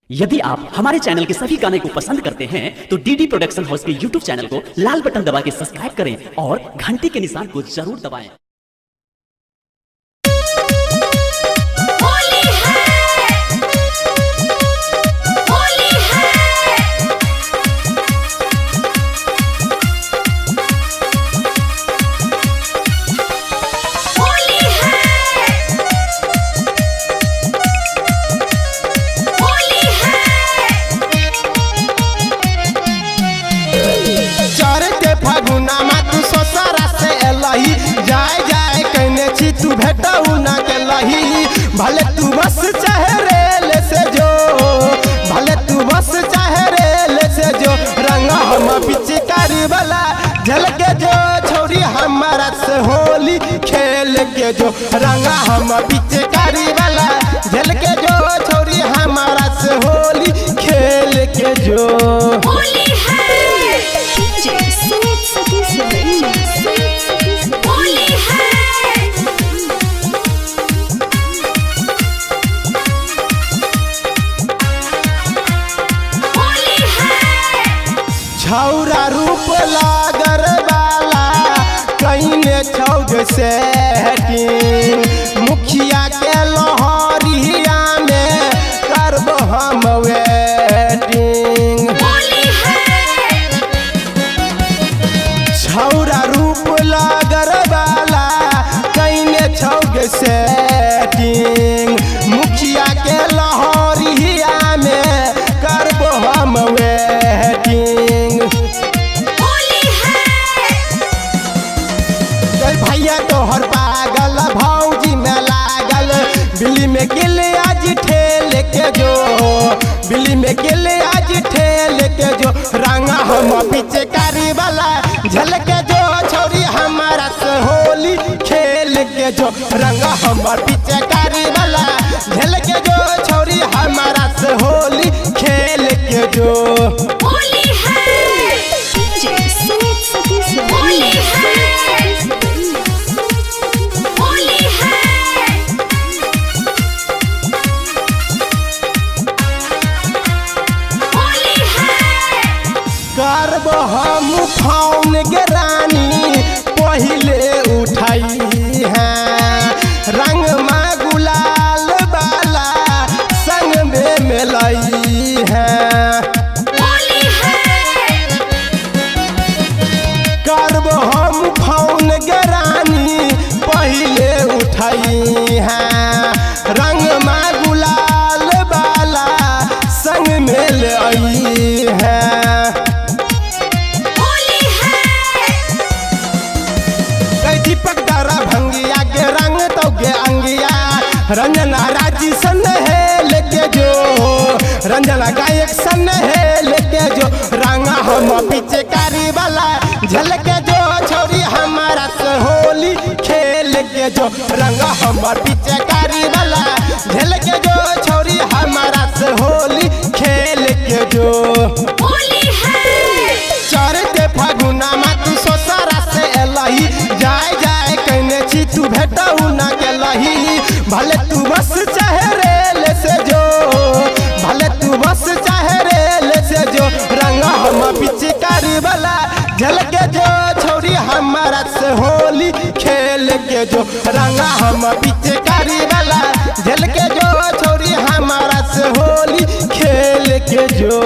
यदि आप हमारे चैनल के सभी गाने को पसंद करते हैं तो डीडी प्रोडक्शन हाउस के यूट्यूब चैनल को लाल बटन दबा के सब्सक्राइब करें और घंटी के निशान को जरूर दबाएं। तू भेटऊ ना के लही भले तू बस चाहे रेल से जो भले तू बस चाहे रेल से जो रंग हम पिचकारी वाला झलके जो छोरी हमारा से होली खेल के जो रंग हम पिचकारी वाला झलके जो छोरी हमारा से होली खेल के जो होली छौरा रूप लागर वाला कईने छौज से मुखिया के लहरिया में करब हम वेटिंग छौरा रूप लागर वाला कईने छौज से मुखिया के लहरिया में करब हम वेटिंग भैया तोहर पागल भौजी में लागल बिल्ली में गिल आज ठेल के जो बिल्ली में गिल आज ठेल के जो रंगा हम पिचकारी वाला झलके जो छोरी हमारा से होली खेल के जो रंगा हम पिचकारी वाला झलके जो छोरी हमारा से होली खेल के जो होली करब हम फाउन के रानी पहले उठाई है रंग में गुलाल वाला संग में मिलाई है करब हम फाउन के रानी पहले उठाई है रंग में गुलाल वाला संग में लाई है दीपक दारा भंगिया के रंग तो गे अंगिया रंजना राजी सन है लेके जो रंजना गायक सन है लेके जो रंगा हम पिचकारी वाला झलके जो छोरी हमारा से होली खेल के जो रंगा हम पिचकारी वाला झलके जो छोरी हमारा से होली खेल के जो होली चढ़ते फागुना में तू सोसारा से एलही जाए जाए कहने छी तू भेटऊ ना के लही भले तू बस चाहे रेल से जो भले तू बस चाहे रेल से जो रंगा हम पिचकारी वाला झलके जो छोरी हमारा से होली खेल के जो रंगा हम पिचकारी वाला झलके जो छोरी हमारा से होली खेल के जो